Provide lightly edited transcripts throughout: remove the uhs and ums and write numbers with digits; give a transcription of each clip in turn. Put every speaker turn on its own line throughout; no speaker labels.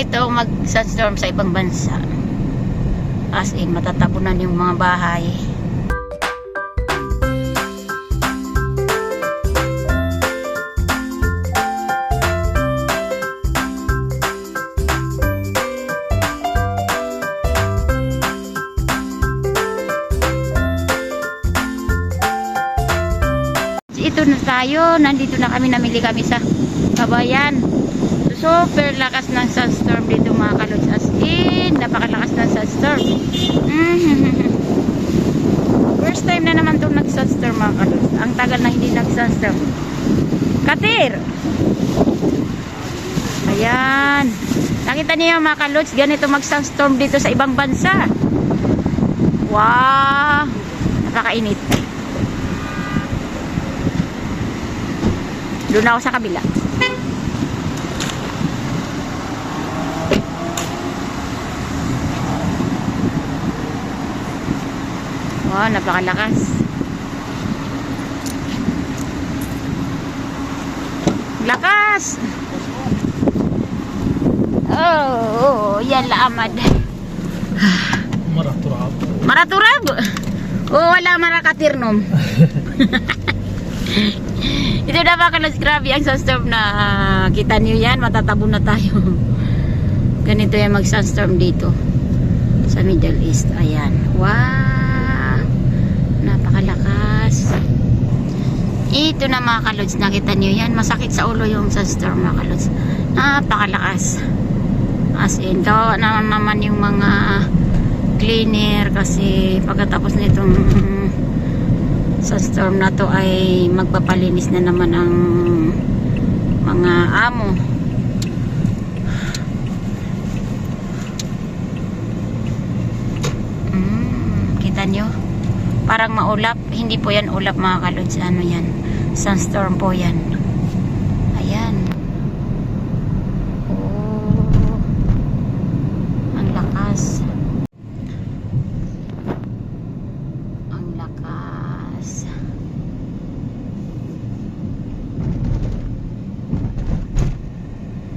Ganito mag-sandstorm sa ibang bansa. As in, matatabunan yung mga bahay. Ito na tayo, nandito na kami, namili kami sa Kabayan. Super lakas ng sandstorm dito mga kalods, as in napakalakas ng sandstorm. First time na naman itong nag-sandstorm mga kalods, ang tagal na hindi nag-sandstorm. Katir, ayan, nakita niyo mga kalods, ganito mag-sandstorm dito sa ibang bansa. Wow, napakainit. Doon ako sa kabila. Wow, napakalakas. Lakas! Oh, yan laamad.
Maraturab.
Maraturab? Oh, wala marakatirnom. Ito na mga kalods, grabe ang sandstorm na kita niyo yan, matatabo na tayo. Ganito yan mag-sandstorm dito sa Middle East. Ayan. Wow! Napakalakas. Ito na mga kalods, nakita niyo yan, masakit sa ulo yung sandstorm mga kalods. Napakalakas. As in, kawawa naman yung mga cleaner kasi pagkatapos nitong sandstorm na to ay magpapalinis na naman ang mga amo. Kita nyo? Parang maulap. Hindi po yan ulap mga kalods. Ano yan? Sandstorm po yan. Ayan. Oh. Ang lakas. Ang lakas.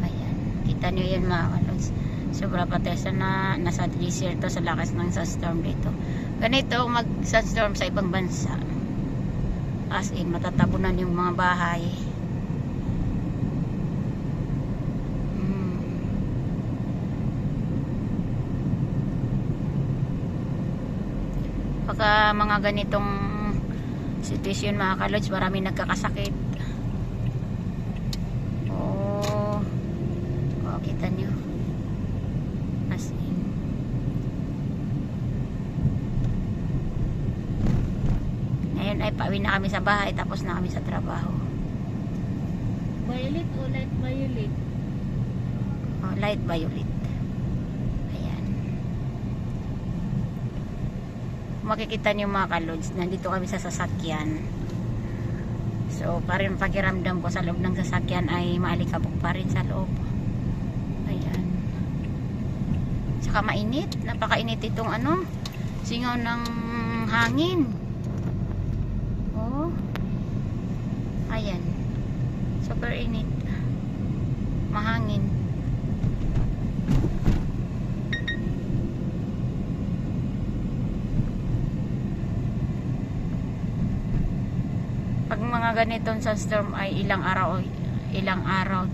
Ayan. Kita nyo yan mga kalods. Sobra patesa na nasa desert to sa lakas ng sandstorm dito. Ganito mag-sandstorm sa ibang bansa. As in, matatabunan yung mga bahay. Pagka mga ganitong sitwasyon mga kalods, marami nagkakasakit. Oh, kita nyo. As in, ngayon ay pauwi na kami sa bahay, tapos na kami sa trabaho.
Violet o light violet?
Oh, light violet. Ayan. Makikita niyo mga kalods, nandito kami sa sasakyan. So, parang pakiramdam ko sa loob ng sasakyan ay maalikabok pa rin sa loob. Ayan. Saka mainit, napakainit itong ano, singaw ng hangin. Oh. Ayan. Super init. Mahangin. Pag mga ganitong sandstorm ay ilang araw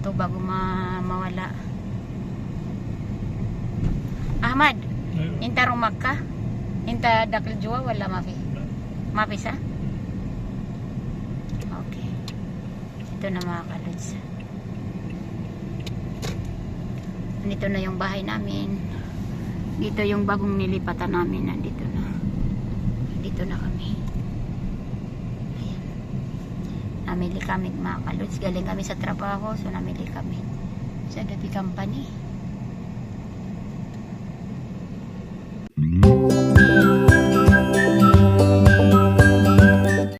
to bago mawala. Ahmad, inta rumag ka? Inta dakil jua wala mafi? Mapisa? Okay. Ito na mga kalods. Nandito na yung bahay namin. Dito yung bagong nilipatan namin. Nandito na. Dito na kami. Ayan. Namili kami mga kalods. Galing kami sa trabaho. So namili kami sa Dapi Company.